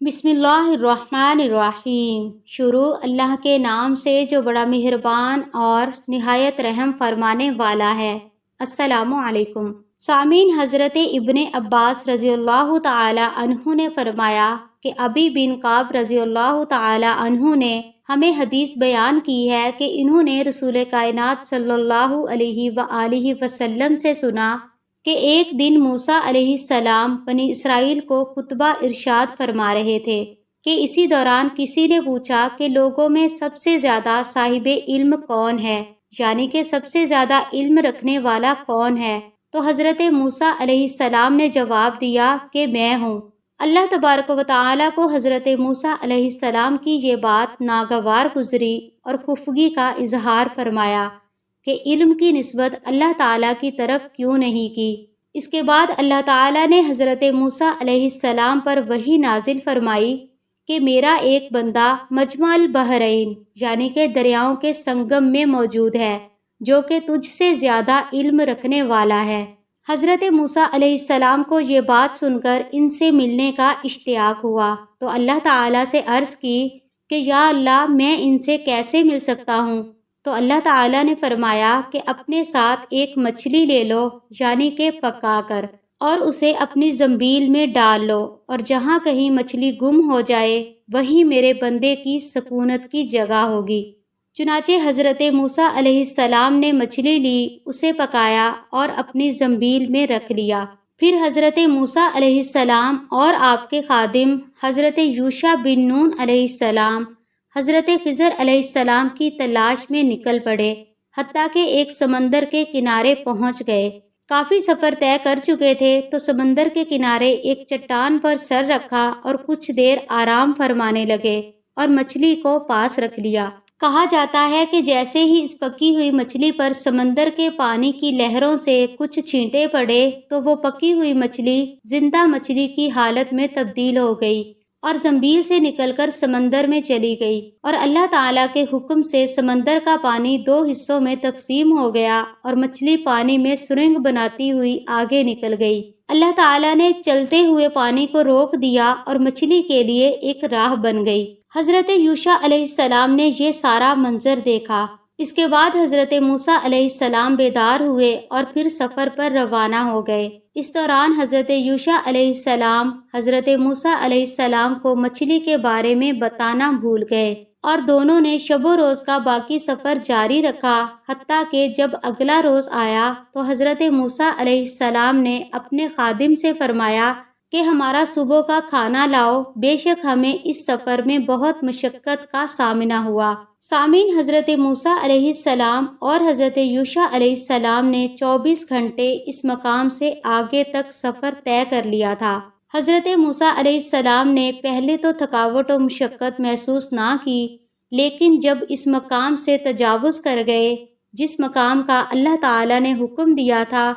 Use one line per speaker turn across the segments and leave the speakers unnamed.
بسم اللہ الرحمن الرحیم۔ شروع اللہ کے نام سے جو بڑا مہربان اور نہایت رحم فرمانے والا ہے۔ السلام علیکم سامعین، حضرت ابن عباس رضی اللہ تعالی عنہ نے فرمایا کہ ابی بن کعب رضی اللہ تعالی عنہ نے ہمیں حدیث بیان کی ہے کہ انہوں نے رسول کائنات صلی اللہ علیہ وآلہ وسلم سے سنا کہ ایک دن موسیٰ علیہ السلام بنی اسرائیل کو خطبہ ارشاد فرما رہے تھے کہ اسی دوران کسی نے پوچھا کہ لوگوں میں سب سے زیادہ صاحب علم کون ہے، یعنی کہ سب سے زیادہ علم رکھنے والا کون ہے، تو حضرت موسیٰ علیہ السلام نے جواب دیا کہ میں ہوں۔ اللہ تبارک و تعالیٰ کو حضرت موسیٰ علیہ السلام کی یہ بات ناگوار گزری اور خفگی کا اظہار فرمایا کہ علم کی نسبت اللہ تعالیٰ کی طرف کیوں نہیں کی۔ اس کے بعد اللہ تعالیٰ نے حضرت موسیٰ علیہ السلام پر وحی نازل فرمائی کہ میرا ایک بندہ مجمع البحرین یعنی کہ دریاؤں کے سنگم میں موجود ہے جو کہ تجھ سے زیادہ علم رکھنے والا ہے۔ حضرت موسیٰ علیہ السلام کو یہ بات سن کر ان سے ملنے کا اشتیاق ہوا تو اللہ تعالیٰ سے عرض کی کہ یا اللہ میں ان سے کیسے مل سکتا ہوں؟ تو اللہ تعالیٰ نے فرمایا کہ اپنے ساتھ ایک مچھلی لے لو یعنی کہ پکا کر اور اسے اپنی زنبیل میں ڈال لو، اور جہاں کہیں مچھلی گم ہو جائے وہیں میرے بندے کی سکونت کی جگہ ہوگی۔ چنانچہ حضرت موسیٰ علیہ السلام نے مچھلی لی، اسے پکایا اور اپنی زنبیل میں رکھ لیا۔ پھر حضرت موسیٰ علیہ السلام اور آپ کے خادم حضرت یوشع بن نون علیہ السلام حضرت خضر علیہ السلام کی تلاش میں نکل پڑے، حتیٰ کہ ایک سمندر کے کنارے پہنچ گئے۔ کافی سفر طے کر چکے تھے تو سمندر کے کنارے ایک چٹان پر سر رکھا اور کچھ دیر آرام فرمانے لگے اور مچھلی کو پاس رکھ لیا۔ کہا جاتا ہے کہ جیسے ہی اس پکی ہوئی مچھلی پر سمندر کے پانی کی لہروں سے کچھ چھینٹے پڑے تو وہ پکی ہوئی مچھلی زندہ مچھلی کی حالت میں تبدیل ہو گئی اور زنبیل سے نکل کر سمندر میں چلی گئی، اور اللہ تعالیٰ کے حکم سے سمندر کا پانی دو حصوں میں تقسیم ہو گیا اور مچھلی پانی میں سرنگ بناتی ہوئی آگے نکل گئی۔ اللہ تعالیٰ نے چلتے ہوئے پانی کو روک دیا اور مچھلی کے لیے ایک راہ بن گئی۔ حضرت یوشع علیہ السلام نے یہ سارا منظر دیکھا۔ اس کے بعد حضرت موسیٰ علیہ السلام بیدار ہوئے اور پھر سفر پر روانہ ہو گئے۔ اس دوران حضرت یوشع علیہ السلام حضرت موسیٰ علیہ السلام کو مچھلی کے بارے میں بتانا بھول گئے اور دونوں نے شب و روز کا باقی سفر جاری رکھا، حتیٰ کہ جب اگلا روز آیا تو حضرت موسیٰ علیہ السلام نے اپنے خادم سے فرمایا کہ ہمارا صبح کا کھانا لاؤ، بے شک ہمیں اس سفر میں بہت مشقت کا سامنا ہوا۔ سامعین، حضرت موسیٰ علیہ السلام اور حضرت یوشع علیہ السلام نے 24 گھنٹے اس مقام سے آگے تک سفر طے کر لیا تھا۔ حضرت موسیٰ علیہ السلام نے پہلے تو تھکاوٹ و مشقت محسوس نہ کی، لیکن جب اس مقام سے تجاوز کر گئے جس مقام کا اللہ تعالیٰ نے حکم دیا تھا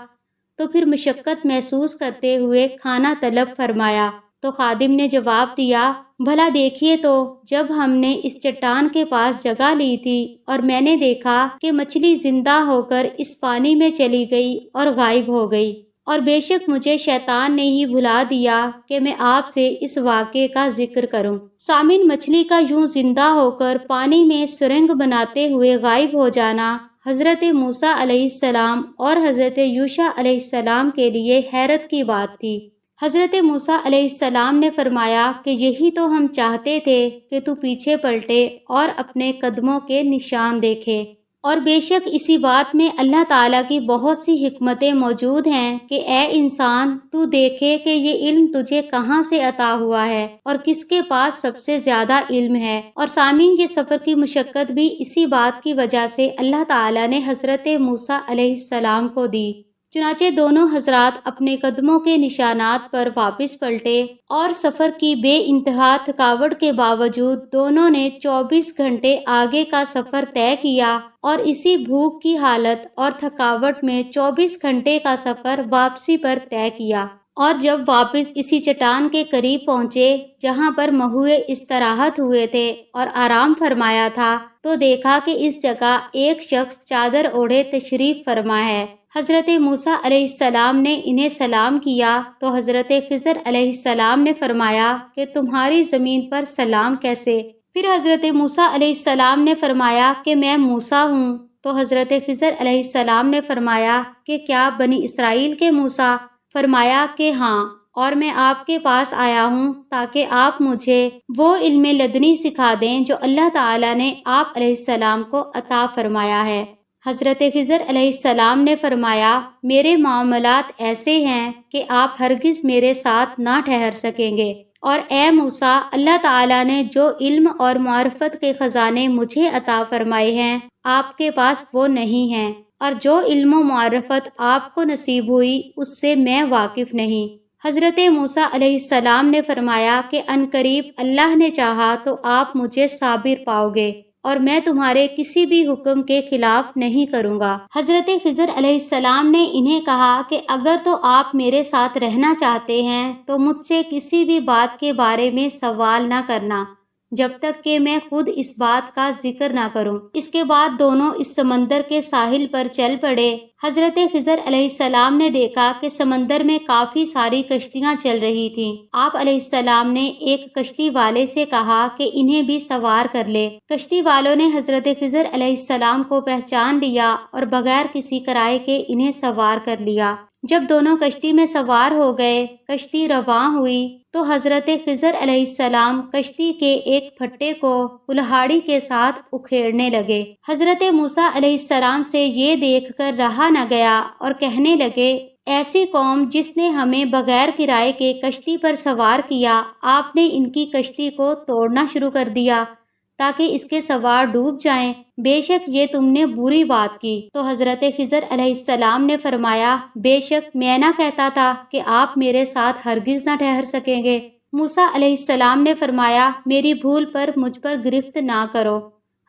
تو پھر مشقت محسوس کرتے ہوئے کھانا طلب فرمایا تو خادم نے جواب دیا، بھلا دیکھیے تو جب ہم نے اس چٹان کے پاس جگہ لی تھی اور میں نے دیکھا کہ مچھلی زندہ ہو کر اس پانی میں چلی گئی اور غائب ہو گئی، اور بے شک مجھے شیطان نے ہی بھلا دیا کہ میں آپ سے اس واقعے کا ذکر کروں۔ سامعین، مچھلی کا یوں زندہ ہو کر پانی میں سرنگ بناتے ہوئے غائب ہو جانا حضرت موسیٰ علیہ السلام اور حضرت یوشع علیہ السلام کے لیے حیرت کی بات تھی۔ حضرت موسیٰ علیہ السلام نے فرمایا کہ یہی تو ہم چاہتے تھے کہ تو پیچھے پلٹے اور اپنے قدموں کے نشان دیکھے، اور بے شک اسی بات میں اللہ تعالیٰ کی بہت سی حکمتیں موجود ہیں کہ اے انسان تو دیکھے کہ یہ علم تجھے کہاں سے عطا ہوا ہے اور کس کے پاس سب سے زیادہ علم ہے۔ اور سامعین، یہ سفر کی مشقت بھی اسی بات کی وجہ سے اللہ تعالیٰ نے حضرت موسیٰ علیہ السلام کو دی۔ چنانچہ دونوں حضرات اپنے قدموں کے نشانات پر واپس پلٹے اور سفر کی بے انتہا تھکاوٹ کے باوجود دونوں نے 24 گھنٹے آگے کا سفر طے کیا اور اسی بھوک کی حالت اور تھکاوٹ میں 24 گھنٹے کا سفر واپسی پر طے کیا، اور جب واپس اسی چٹان کے قریب پہنچے جہاں پر مہوئے استراحت ہوئے تھے اور آرام فرمایا تھا تو دیکھا کہ اس جگہ ایک شخص چادر اوڑھے تشریف فرما ہے حضرت موسیٰ علیہ السلام نے انہیں سلام کیا تو حضرت خضر علیہ السلام نے فرمایا کہ تمہاری زمین پر سلام کیسے؟ پھر حضرت موسیٰ علیہ السلام نے فرمایا کہ میں موسیٰ ہوں۔ تو حضرت خضر علیہ السلام نے فرمایا کہ کیا بنی اسرائیل کے موسیٰ؟ فرمایا کہ ہاں، اور میں آپ کے پاس آیا ہوں تاکہ آپ مجھے وہ علم لدنی سکھا دیں جو اللہ تعالیٰ نے آپ علیہ السلام کو عطا فرمایا ہے۔ حضرت خضر علیہ السلام نے فرمایا میرے معاملات ایسے ہیں کہ آپ ہرگز میرے ساتھ نہ ٹھہر سکیں گے، اور اے موسیٰ، اللہ تعالیٰ نے جو علم اور معرفت کے خزانے مجھے عطا فرمائے ہیں آپ کے پاس وہ نہیں ہیں، اور جو علم و معرفت آپ کو نصیب ہوئی اس سے میں واقف نہیں۔ حضرت موسیٰ علیہ السلام نے فرمایا کہ عنقریب اللہ نے چاہا تو آپ مجھے صابر پاؤ گے، اور میں تمہارے کسی بھی حکم کے خلاف نہیں کروں گا۔ حضرت خضر علیہ السلام نے انہیں کہا کہ اگر تو آپ میرے ساتھ رہنا چاہتے ہیں تو مجھ سے کسی بھی بات کے بارے میں سوال نہ کرنا جب تک کہ میں خود اس بات کا ذکر نہ کروں۔ اس کے بعد دونوں اس سمندر کے ساحل پر چل پڑے۔ حضرت خضر علیہ السلام نے دیکھا کہ سمندر میں کافی ساری کشتیاں چل رہی تھیں۔ آپ علیہ السلام نے ایک کشتی والے سے کہا کہ انہیں بھی سوار کر لے۔ کشتی والوں نے حضرت خضر علیہ السلام کو پہچان لیا اور بغیر کسی کرائے کے انہیں سوار کر لیا۔ جب دونوں کشتی میں سوار ہو گئے، کشتی رواں ہوئی تو حضرت خضر علیہ السلام کشتی کے ایک پھٹے کو کلہاڑی کے ساتھ اکھیڑنے لگے۔ حضرت موسیٰ علیہ السلام سے یہ دیکھ کر رہا نہ گیا اور کہنے لگے ایسی قوم جس نے ہمیں بغیر کرائے کے کشتی پر سوار کیا، آپ نے ان کی کشتی کو توڑنا شروع کر دیا تاکہ اس کے سوار ڈوب جائیں۔ بے شک یہ تم نے بری بات کی۔ تو حضرت خضر علیہ السلام نے فرمایا بے شک میں نہ کہتا تھا کہ آپ میرے ساتھ ہرگز نہ ٹھہر سکیں گے۔ موسیٰ علیہ السلام نے فرمایا میری بھول پر مجھ پر گرفت نہ کرو۔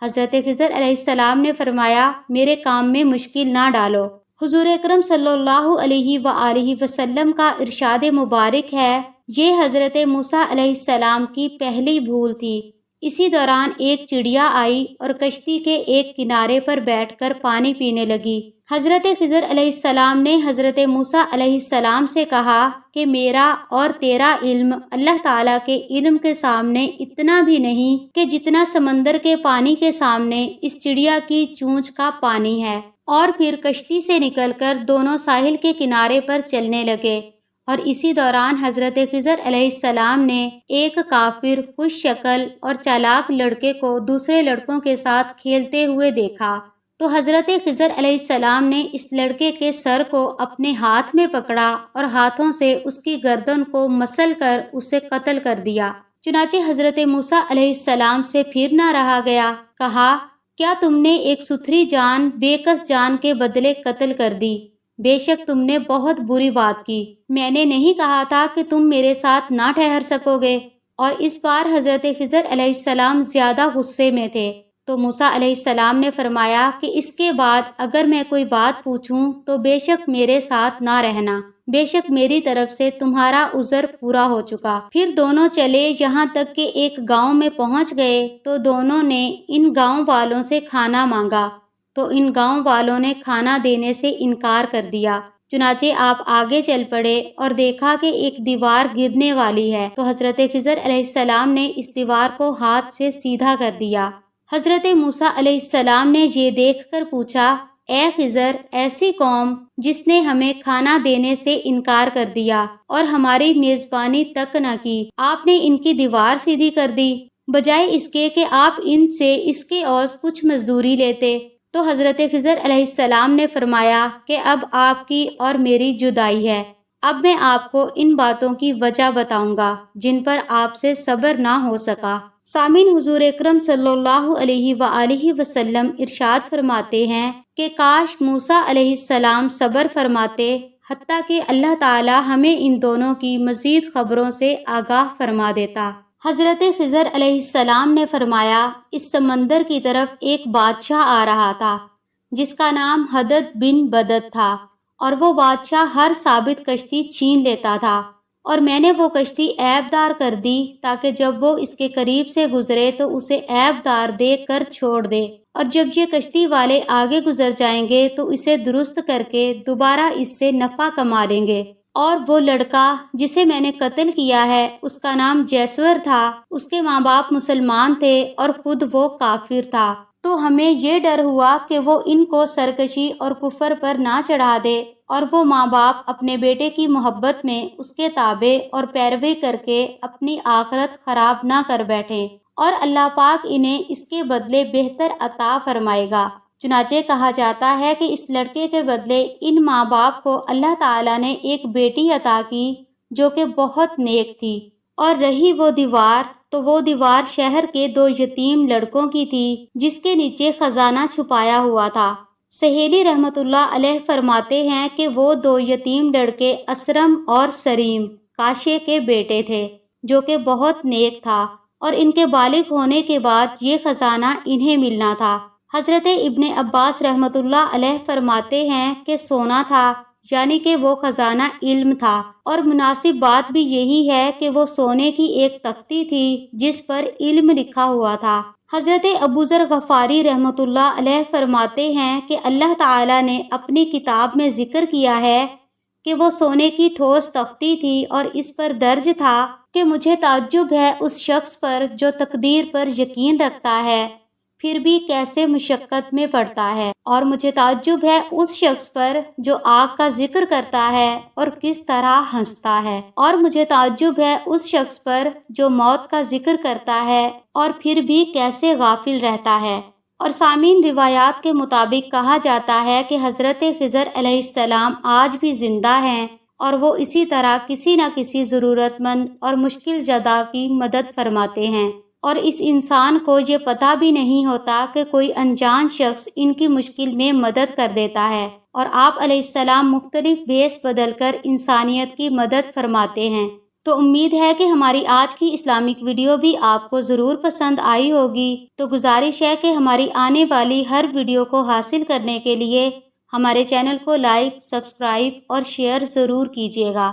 حضرت خضر علیہ السلام نے فرمایا میرے کام میں مشکل نہ ڈالو۔ حضور اکرم صلی اللہ علیہ وآلہ وسلم کا ارشاد مبارک ہے یہ حضرت موسیٰ علیہ السلام کی پہلی بھول تھی۔ اسی دوران ایک چڑیا آئی اور کشتی کے ایک کنارے پر بیٹھ کر پانی پینے لگی۔ حضرت خضر علیہ السلام نے حضرت موسیٰ علیہ السلام سے کہا کہ میرا اور تیرا علم اللہ تعالیٰ کے علم کے سامنے اتنا بھی نہیں کہ جتنا سمندر کے پانی کے سامنے اس چڑیا کی چونچ کا پانی ہے۔ اور پھر کشتی سے نکل کر دونوں ساحل کے کنارے پر چلنے لگے، اور اسی دوران حضرت خضر علیہ السلام نے ایک کافر خوش شکل اور چالاک لڑکے کو دوسرے لڑکوں کے ساتھ کھیلتے ہوئے دیکھا۔ تو حضرت خضر علیہ السلام نے اس لڑکے کے سر کو اپنے ہاتھ میں پکڑا اور ہاتھوں سے اس کی گردن کو مسل کر اسے قتل کر دیا۔ چنانچہ حضرت موسیٰ علیہ السلام سے پھر نہ رہا گیا۔ کہا کیا تم نے ایک ستھری جان بے کس جان کے بدلے قتل کر دی؟ بے شک تم نے بہت بری بات کی۔ میں نے نہیں کہا تھا کہ تم میرے ساتھ نہ ٹھہر سکو گے۔ اور اس بار حضرت خضر علیہ السلام زیادہ غصے میں تھے۔ تو موسیٰ علیہ السلام نے فرمایا کہ اس کے بعد اگر میں کوئی بات پوچھوں تو بے شک میرے ساتھ نہ رہنا، بے شک میری طرف سے تمہارا عذر پورا ہو چکا۔ پھر دونوں چلے یہاں تک کہ ایک گاؤں میں پہنچ گئے تو دونوں نے ان گاؤں والوں سے کھانا مانگا تو ان گاؤں والوں نے کھانا دینے سے انکار کر دیا۔ چنانچہ آپ آگے چل پڑے اور دیکھا کہ ایک دیوار گرنے والی ہے تو حضرت خضر علیہ السلام نے اس دیوار کو ہاتھ سے سیدھا کر دیا۔ حضرت موسیٰ علیہ السلام نے یہ دیکھ کر پوچھا اے خضر، ایسی قوم جس نے ہمیں کھانا دینے سے انکار کر دیا اور ہماری میزبانی تک نہ کی، آپ نے ان کی دیوار سیدھی کر دی بجائے اس کے کہ آپ ان سے اس کے عوض کچھ مزدوری لیتے۔ تو حضرت خضر علیہ السلام نے فرمایا کہ اب آپ کی اور میری جدائی ہے۔ اب میں آپ کو ان باتوں کی وجہ بتاؤں گا جن پر آپ سے صبر نہ ہو سکا۔ سامعین، حضور اکرم صلی اللہ علیہ وآلہ وسلم ارشاد فرماتے ہیں کہ کاش موسیٰ علیہ السلام صبر فرماتے حتیٰ کہ اللہ تعالی ہمیں ان دونوں کی مزید خبروں سے آگاہ فرما دیتا۔ حضرت خضر علیہ السلام نے فرمایا اس سمندر کی طرف ایک بادشاہ آ رہا تھا جس کا نام حدد بن بدد تھا، اور وہ بادشاہ ہر ثابت کشتی چھین لیتا تھا اور میں نے وہ کشتی عیب دار کر دی تاکہ جب وہ اس کے قریب سے گزرے تو اسے عیب دار دیکھ کر چھوڑ دے، اور جب یہ کشتی والے آگے گزر جائیں گے تو اسے درست کر کے دوبارہ اس سے نفع کما لیں گے۔ اور وہ لڑکا جسے میں نے قتل کیا ہے اس کا نام جیسور تھا، اس کے ماں باپ مسلمان تھے اور خود وہ کافر تھا، تو ہمیں یہ ڈر ہوا کہ وہ ان کو سرکشی اور کفر پر نہ چڑھا دے، اور وہ ماں باپ اپنے بیٹے کی محبت میں اس کے تابع اور پیروی کر کے اپنی آخرت خراب نہ کر بیٹھیں، اور اللہ پاک انہیں اس کے بدلے بہتر عطا فرمائے گا۔ چنانچہ کہا جاتا ہے کہ اس لڑکے کے بدلے ان ماں باپ کو اللہ تعالیٰ نے ایک بیٹی عطا کی جو کہ بہت نیک تھی، اور رہی وہ دیوار تو وہ دیوار شہر کے 2 یتیم لڑکوں کی تھی جس کے نیچے خزانہ چھپایا ہوا تھا۔ سہیلی رحمت اللہ علیہ فرماتے ہیں کہ وہ 2 یتیم لڑکے اسرم اور سریم کاشے کے بیٹے تھے جو کہ بہت نیک تھا، اور ان کے بالغ ہونے کے بعد یہ خزانہ انہیں ملنا تھا۔ حضرت ابن عباس رحمت اللہ علیہ فرماتے ہیں کہ سونا تھا، یعنی کہ وہ خزانہ علم تھا، اور مناسب بات بھی یہی ہے کہ وہ سونے کی ایک تختی تھی جس پر علم لکھا ہوا تھا۔ حضرت ابو ذر غفاری رحمت اللہ علیہ فرماتے ہیں کہ اللہ تعالیٰ نے اپنی کتاب میں ذکر کیا ہے کہ وہ سونے کی ٹھوس تختی تھی، اور اس پر درج تھا کہ مجھے تعجب ہے اس شخص پر جو تقدیر پر یقین رکھتا ہے پھر بھی کیسے مشقت میں پڑتا ہے، اور مجھے تعجب ہے اس شخص پر جو آگ کا ذکر کرتا ہے اور کس طرح ہنستا ہے، اور مجھے تعجب ہے اس شخص پر جو موت کا ذکر کرتا ہے اور پھر بھی کیسے غافل رہتا ہے۔ اور سامعین، روایات کے مطابق کہا جاتا ہے کہ حضرت خضر علیہ السلام آج بھی زندہ ہیں، اور وہ اسی طرح کسی نہ کسی ضرورت مند اور مشکل زدہ کی مدد فرماتے ہیں، اور اس انسان کو یہ پتہ بھی نہیں ہوتا کہ کوئی انجان شخص ان کی مشکل میں مدد کر دیتا ہے، اور آپ علیہ السلام مختلف بھیس بدل کر انسانیت کی مدد فرماتے ہیں۔ تو امید ہے کہ ہماری آج کی اسلامک ویڈیو بھی آپ کو ضرور پسند آئی ہوگی، تو گزارش ہے کہ ہماری آنے والی ہر ویڈیو کو حاصل کرنے کے لیے ہمارے چینل کو لائک، سبسکرائب اور شیئر ضرور کیجیے گا۔